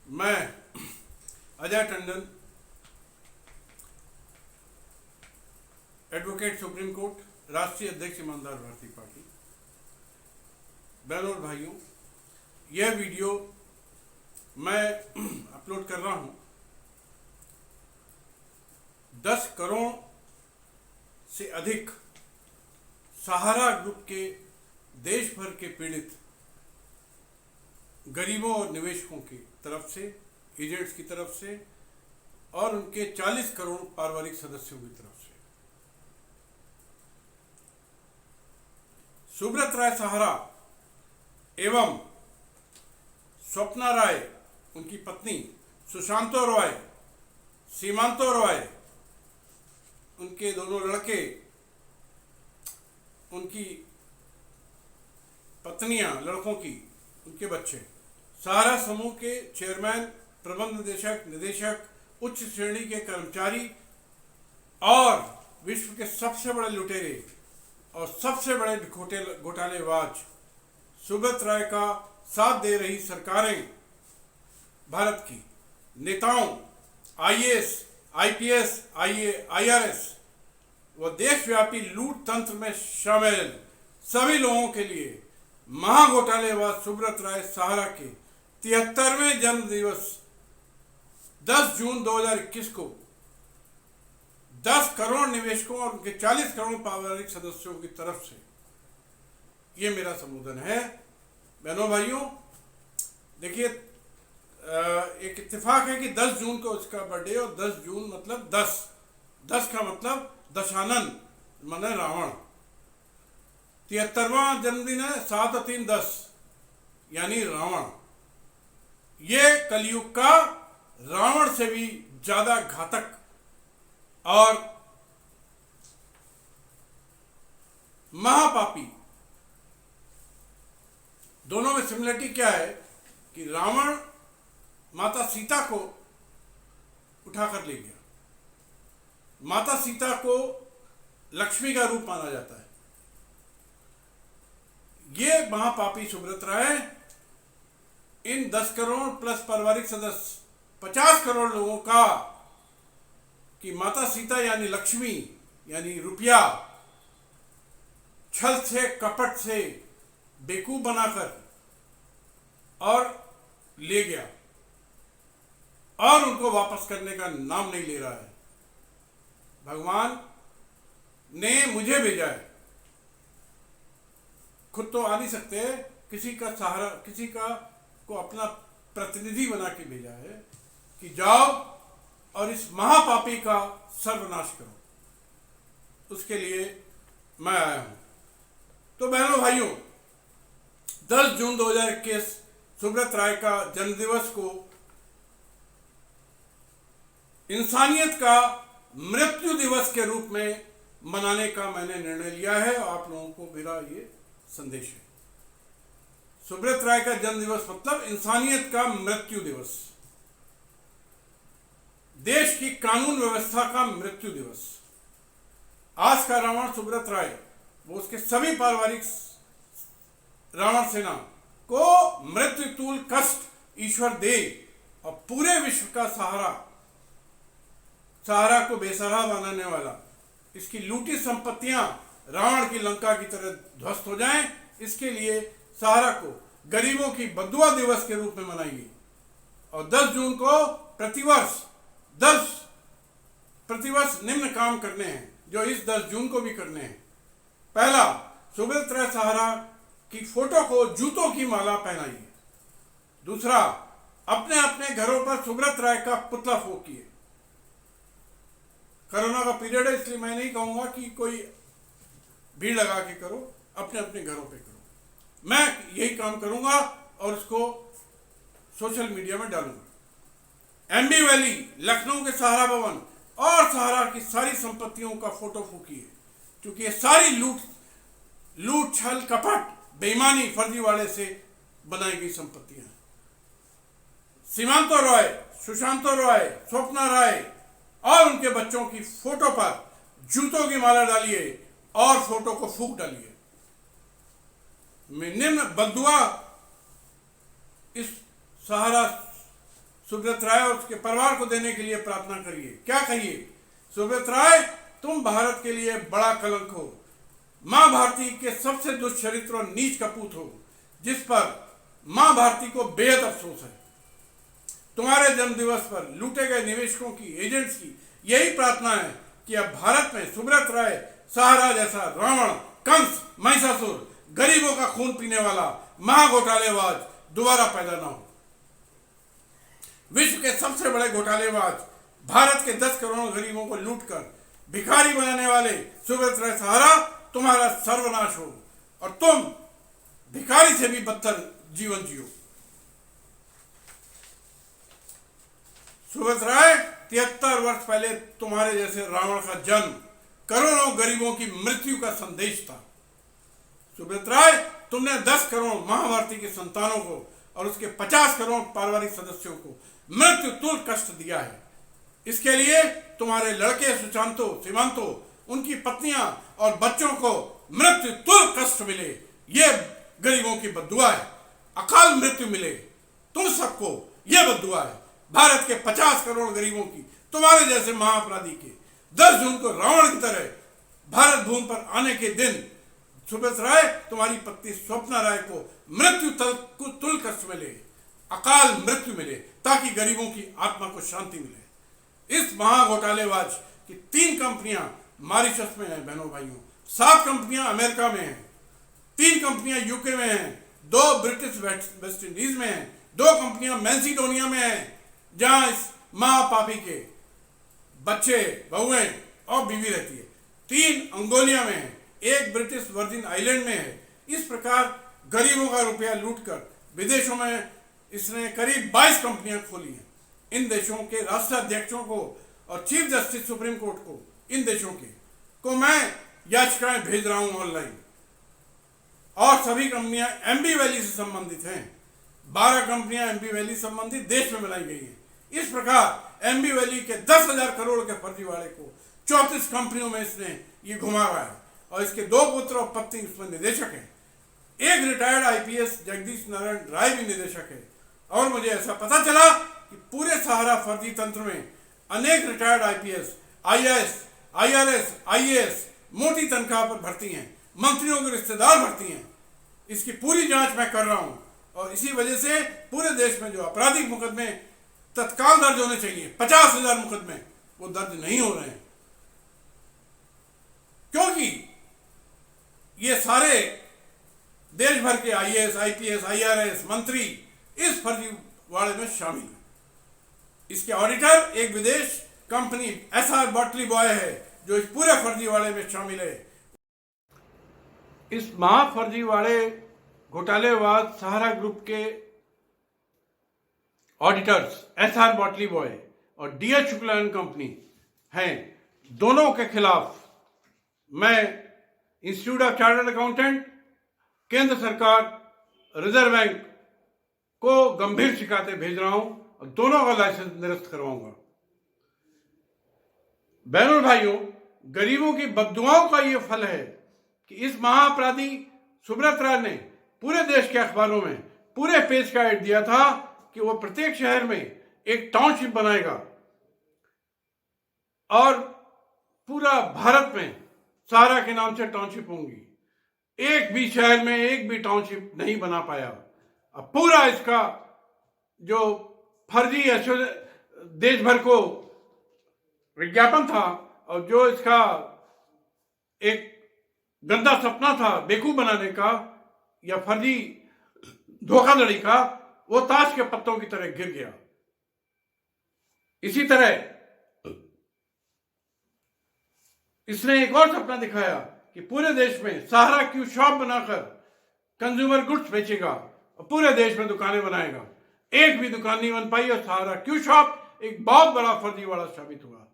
मैं Ajay Tandon, advocate supreme court, राष्ट्रीय अध्यक्ष ईमानदार भारतीय पार्टी। बहनों और भाइयों, यह वीडियो मैं अपलोड कर रहा हूं 10 करोड़ से अधिक सहारा ग्रुप के देश भर के पीड़ित गरीबों और निवेशकों की तरफ से, एजेंट्स की तरफ से और उनके 40 करोड़ पारिवारिक सदस्यों की तरफ से। सुब्रत राय सहारा एवं स्वप्ना राय, उनकी पत्नी, सुशांतो रॉय, सीमांतो रॉय, उनके दोनों लड़के, उनकी पत्नियां, लड़कों की, उनके बच्चे, सहारा समूह के चेयरमैन, प्रबंध निदेशक, निदेशक, उच्च श्रेणी के कर्मचारी और विश्व के सबसे बड़े लुटेरे और सबसे बड़े घोटालेबाज सुब्रत राय का साथ दे रही सरकारें, भारत की नेताओं, आईएएस, आईपीएस, आईआरएस व देशव्यापी लूट तंत्र में शामिल सभी लोगों के लिए महाघोटालेबाज सुब्रत राय सहारा के 73वें जन्म दिवस 10 जून 2021 को 10 करोड़ निवेशकों और उनके 40 करोड़ पारिवारिक सदस्यों की तरफ से ये मेरा संबोधन है। बहनों भाइयों, देखिए, एक इत्तेफाक है कि 10 जून को उसका बर्थडे और 10 जून मतलब 10 का मतलब दशानन माने रावण। 73वां जन्मदिन है, 7 और 3 10 यानी रावण। ये कलयुग का रावण से भी ज्यादा घातक और महापापी। दोनों में सिमिलरिटी क्या है कि रावण माता सीता को उठाकर ले गया। माता सीता को लक्ष्मी का रूप माना जाता है। ये महापापी सुब्रत राय इन 10 करोड़ प्लस पारिवारिक सदस्य 50 करोड़ लोगों का कि माता सीता यानी लक्ष्मी यानी रुपया छल से, कपट से बेवकूफ बनाकर और ले गया और उनको वापस करने का नाम नहीं ले रहा है। भगवान ने मुझे भेजा है, खुद तो आ नहीं सकते, किसी का सहारा, किसी का को अपना प्रतिनिधि बना के भेजा है कि जाओ और इस महापापी का सर्वनाश करो। उसके लिए मैं आया हूं। तो बहनों भाइयों, 10 जून 2021 सुब्रत राय का जन्मदिवस को इंसानियत का मृत्यु दिवस के रूप में मनाने का मैंने निर्णय लिया है और आप लोगों को मेरा ये संदेश है। सुब्रत राय का जन्म दिवस मतलब इंसानियत का मृत्यु दिवस, देश की कानून व्यवस्था का मृत्यु दिवस। आज का रावण सुब्रत राय, वो उसके सभी पारिवारिक रावण सेना को मृत्यु तुल्य कष्ट ईश्वर दे और पूरे विश्व का सहारा को बेसहारा बनाने वाला, इसकी लूटी संपत्तियां रावण की लंका की तरह ध्वस्त हो जाएं, इसके लिए सहारा को गरीबों की बद्दुआ दिवस के रूप में मनाइए। और 10 जून को प्रतिवर्ष निम्न काम करने हैं जो इस 10 जून को भी करने हैं। पहला, सुब्रत राय सहारा की फोटो को जूतों की माला पहनाइए। दूसरा, अपने अपने घरों पर सुब्रत राय का पुतला फूकिए। कोरोना का पीरियड है, इसलिए मैं नहीं कहूंगा कि कोई भीड़ लगा के करो, अपने अपने घरों पे करो। मैं यही काम करूंगा और उसको सोशल मीडिया में डालूंगा। एमबी वैली, लखनऊ के सहारा भवन और सहारा की सारी संपत्तियों का फोटो फूकिए, क्योंकि ये सारी लूट छल कपट बेईमानी फर्जीवाड़े से बनाई गई संपत्तियां। सीमांतो रॉय, सुशांतो रॉय, स्वप्ना राय और उनके बच्चों की फोटो पर जूतों की माला डालिए और फोटो को फूंक डालिए। निम्न बद्दुआ इस सहारा सुब्रत राय और उसके परिवार को देने के लिए प्रार्थना करिए। क्या कहिए? सुब्रत राय, तुम भारत के लिए बड़ा कलंक हो, मां भारती के सबसे दुष्चरित्र और नीच कपूत हो, जिस पर मां भारती को बेहद अफसोस है। तुम्हारे जन्मदिवस पर लूटे गए निवेशकों की, एजेंट्स की यही प्रार्थना है कि अब भारत में सुब्रत राय सहारा जैसा रावण, कंस, महिषासुर, गरीबों का खून पीने वाला महाघोटालेबाज दोबारा पैदा ना हो। विश्व के सबसे बड़े घोटालेबाज, भारत के 10 करोड़ गरीबों को लूटकर भिखारी बनाने वाले सुब्रत राय सहारा, तुम्हारा सर्वनाश हो और तुम भिखारी से भी बदतर जीवन जियो। सुब्रत राय, 73 वर्ष पहले तुम्हारे जैसे रावण का जन्म करोड़ों गरीबों की मृत्यु का संदेश था। सुब्रत राय, तुमने 10 करोड़ महाभारती के संतानों को और उसके 50 करोड़ पारिवारिक सदस्यों को मृत्यु तुल्य कष्ट दिया है। इसके लिए तुम्हारे लड़के सुशांतो, सीमांतो, उनकी पत्नियां और बच्चों को मृत्यु तुल्य कष्ट मिले, ये गरीबों की बद्दुआ है। अकाल मृत्यु मिले, तुम सबको यह बद्दुआ है। भारत के 50 करोड़ गरीबों की, तुम्हारे जैसे महाअपराधी के 10 जून को रावण की तरह भारत भूमि पर आने के दिन सुब्रत राय, तुम्हारी पत्नी स्वप्ना राय को मृत्यु तुल्य कष्ट मिले, अकाल मृत्यु मिले, ताकि गरीबों की आत्मा को शांति मिले। इस महाघोटालेबाज की 3 कंपनियां मॉरिशस में हैं बहनों भाइयों, 7 कंपनियां अमेरिका में हैं, 3 कंपनियां यूके में हैं, 2 ब्रिटिश वेस्ट इंडीज में हैं, 2 कंपनियां मैसिडोनिया में हैं, जहां इस महापापी के बच्चे, बहुएं और बीवी रहती है, 3 अंगोलिया में है, 1 ब्रिटिश वर्जिन आइलैंड में है। इस प्रकार गरीबों का रुपया लूटकर विदेशों में इसने करीब 22 कंपनियां खोली हैं। इन देशों के राष्ट्राध्यक्षों को और चीफ जस्टिस सुप्रीम कोर्ट को, इन देशों को मैं याचिकाएं भेज रहा हूं ऑनलाइन। और सभी कंपनियां एमबी वैली से संबंधित हैं। 12 कंपनियां एमबी वैली संबंधित देश में बनाई गई हैं। इस प्रकार एमबी वैली के 10,000 करोड़ के फर्जीवाड़े को 34 कंपनियों में इसने ये घुमा रहा है और इसके 2 पुत्र और पत्नी इसमें निदेशक हैं। एक रिटायर्ड आईपीएस जगदीश नारायण राय भी निदेशक है। और मुझे ऐसा पता चला कि पूरे सहारा फर्जी तंत्र में अनेक retired IPS, IAS, IRS, IAS मोटी तनख्वाह पर भर्ती हैं, मंत्रियों के रिश्तेदार भर्ती हैं। इसकी पूरी जांच मैं कर रहा हूं और इसी वजह से पूरे देश में जो आपराधिक मुकदमे तत्काल दर्ज होने चाहिए, 50,000 मुकदमे, वो दर्ज नहीं हो रहे हैं, क्योंकि ये सारे देश भर के आईएएस, आईपीएस, आईआरएस मंत्री इस फर्जीवाड़े में शामिल हैं। इसके ऑडिटर एक विदेश कंपनी एसआर बॉटली बॉय है, जो इस पूरे फर्जीवाड़े में शामिल है। इस महाफर्जीवाड़े घोटालेबाज सहारा ग्रुप के ऑडिटर्स एसआर बॉटली बॉय और डीएच शुक्ला एंड कंपनी हैं। दोनों के खिलाफ मैं इंस्टीट्यूट ऑफ चार्टर्ड अकाउंटेंट, केंद्र सरकार, रिजर्व बैंक को गंभीर शिकायतें भेज रहा हूं और दोनों का लाइसेंस निरस्त करवाऊंगा। बहनों भाइयों, गरीबों की बद्दुआओं का यह फल है कि इस महाअपराधी सुब्रत राय ने पूरे देश के अखबारों में पूरे पेज का ऐड दिया था कि वो प्रत्येक शहर में एक टाउनशिप बनाएगा और पूरा भारत में सहारा के नाम से टाउनशिप होंगी। एक भी शहर में एक भी टाउनशिप नहीं बना पाया। अब पूरा इसका जो फर्जी देश भर को विज्ञापन था और जो इसका एक गंदा सपना था बेवकूफ बनाने का या फर्जी धोखाधड़ी का, वो ताश के पत्तों की तरह गिर गया। इसी तरह इसने एक और सपना दिखाया कि पूरे देश में सहारा क्यू शॉप बनाकर कंज्यूमर गुड्स बेचेगा और पूरे देश में दुकानें बनाएगा। एक भी दुकान नहीं बन पाई और सहारा क्यू शॉप एक बहुत बड़ा फर्जीवाड़ा साबित हुआ।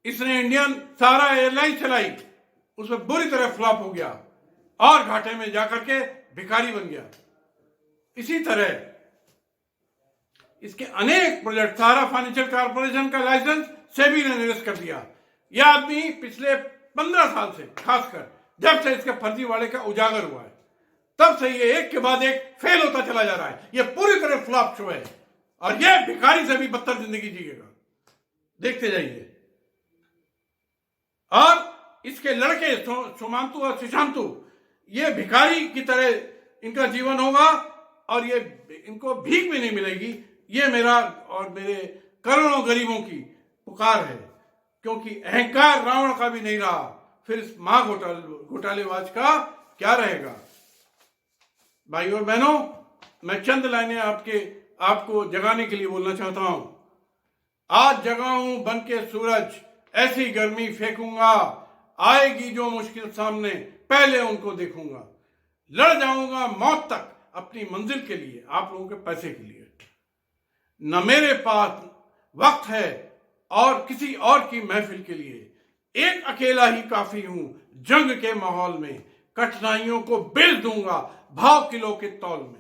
इसने इंडियन सहारा एयरलाइन चलाई, उसमें बुरी तरह फ्लॉप हो गया और घाटे में जाकर के भिखारी बन गया। इसी तरह इसके अनेक प्रोजेक्ट, सहारा फाइनेंशियल कॉर्पोरेशन का लाइसेंस सेबी ने निरस्त कर दिया। यह आदमी पिछले 15 साल से, खासकर जब से इसके फर्जीवाड़े का उजागर हुआ है, तब से ये एक के बाद एक फेल होता चला जा रहा है। ये पूरी तरह फ्लॉप शो है और ये भिखारी से भी बदतर जिंदगी जिएगा, देखते जाइए। और इसके लड़के सुमांतु और सुशांतु, ये भिखारी की तरह इनका जीवन होगा और ये इनको भीख भी नहीं मिलेगी। ये मेरा और मेरे करोड़ों गरीबों की पुकार है, क्योंकि अहंकार रावण का भी नहीं रहा, फिर इस घोटालेबाज का क्या रहेगा। भाई और बहनों, मैं चंद लाइनें आपको जगाने के लिए बोलना चाहता हूं। आज जगा हूं बन के सूरज, ऐसी गर्मी फेंकूंगा, आएगी जो मुश्किल सामने पहले उनको देखूंगा। लड़ जाऊंगा मौत तक अपनी मंजिल के लिए, आप लोगों के पैसे के लिए। न मेरे पास वक्त है और किसी और की महफिल के लिए, एक अकेला ही काफी हूं जंग के माहौल में। कठिनाइयों को बेच दूंगा भाव किलो के तौल में।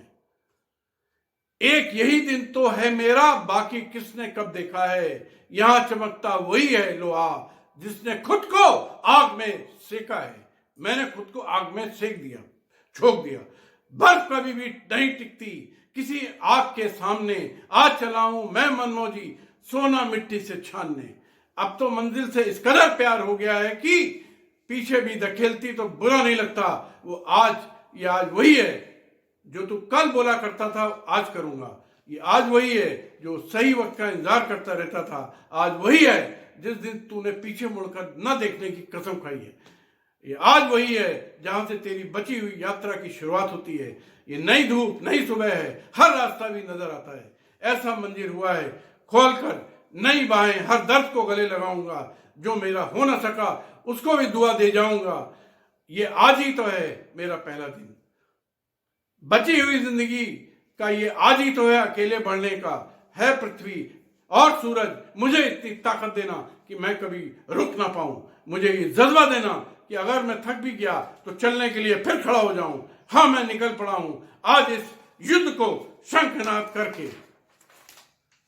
एक यही दिन तो है मेरा, बाकी किसने कब देखा है। यहां चमकता वही है लोहा, जिसने खुद को आग में सेका है। मैंने खुद को आग में सेक दिया, झोंक दिया। बर्फ कभी भी नहीं टिकती किसी आग के सामने। आज चला हूं मैं मनमौजी सोना मिट्टी से छानने। अब तो मंजिल से इस कदर प्यार हो गया है कि पीछे भी धकेलती तो बुरा नहीं लगता। वो आज वही है जो तू कल बोला करता था आज करूंगा। ये आज वही है जो सही वक्त का इंतजार करता रहता था। आज वही है जिस दिन तूने पीछे मुड़कर न देखने की कसम खाई है। ये आज वही है जहां से तेरी बची हुई यात्रा की शुरुआत होती है। ये नई धूप नई सुबह है, हर रास्ता भी नजर आता है। ऐसा मंजिल हुआ है खोलकर नई बाहें, हर दर्द को गले लगाऊंगा। जो मेरा हो न सका उसको भी दुआ दे जाऊंगा। ये आज ही तो है मेरा पहला दिन। बची हुई जिंदगी का ये आज ही तो है अकेले बढ़ने का। है पृथ्वी और सूरज मुझे इतनी ताकत देना कि मैं कभी रुक ना पाऊं। मुझे ये जज्बा देना कि अगर मैं थक भी गया तो चलने के लिए फिर खड़ा हो जाऊं। हाँ, मैं निकल पड़ा हूं आज इस युद्ध को शंखनाद करके।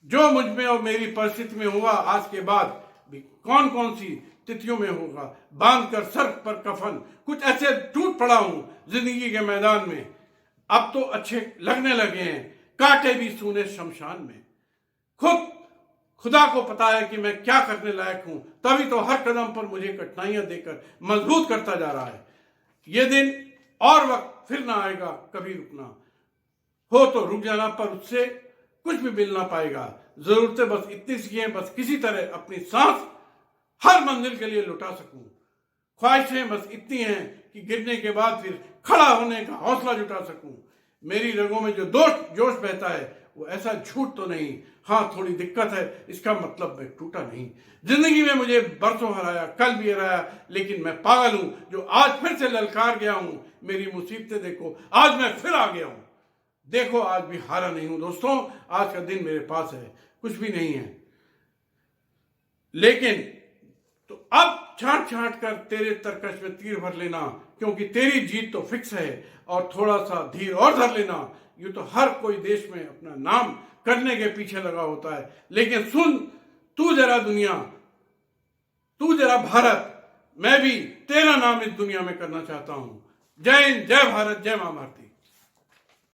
जो मुझ में और मेरी परिस्थिति में हुआ आज के बाद भी कौन कौन सी तिथियों में होगा, बांध कर सर पर कफन कुछ ऐसे टूट पड़ा हूं जिंदगी के मैदान में। अब तो अच्छे लगने लगे हैं कांटे भी सूने शमशान में। खुदा को पता है कि मैं क्या करने लायक हूं, तभी तो हर कदम पर मुझे कठिनाइयां देकर मजबूत करता जा रहा है। ये दिन और वक्त फिर ना आएगा कभी रुकना हो तो रुक जाना, पर उससे कुछ भी मिल ना पाएगा। जरूरतें बस इतनी सी हैं, बस किसी तरह अपनी सांस हर मंजिल के लिए लुटा सकूं। ख्वाहिशें बस इतनी हैं कि गिरने के बाद फिर खड़ा होने का हौसला जुटा सकूं। मेरी रगों में जो जोश बहता है वो ऐसा झूठ तो नहीं। हाँ, थोड़ी दिक्कत है, इसका मतलब मैं टूटा नहीं। जिंदगी में मुझे बरसों हराया, कल भी हराया, लेकिन मैं पागल हूं जो आज फिर से ललकार गया हूं। मेरी मुसीबतें देखो, आज मैं फिर आ गया हूं। देखो, आज भी हारा नहीं हूं दोस्तों। आज का दिन मेरे पास है, कुछ भी नहीं है, लेकिन तो अब छांट छांट कर तेरे तरकश में तीर भर लेना, क्योंकि तेरी जीत तो फिक्स है। और थोड़ा सा धीर और धर लेना। यूं तो हर कोई देश में अपना नाम करने के पीछे लगा होता है, लेकिन सुन तू जरा दुनिया, तू जरा भारत, मैं भी तेरा नाम इस दुनिया में करना चाहता हूं। जय हिंद, जय भारत, जय मां भारती।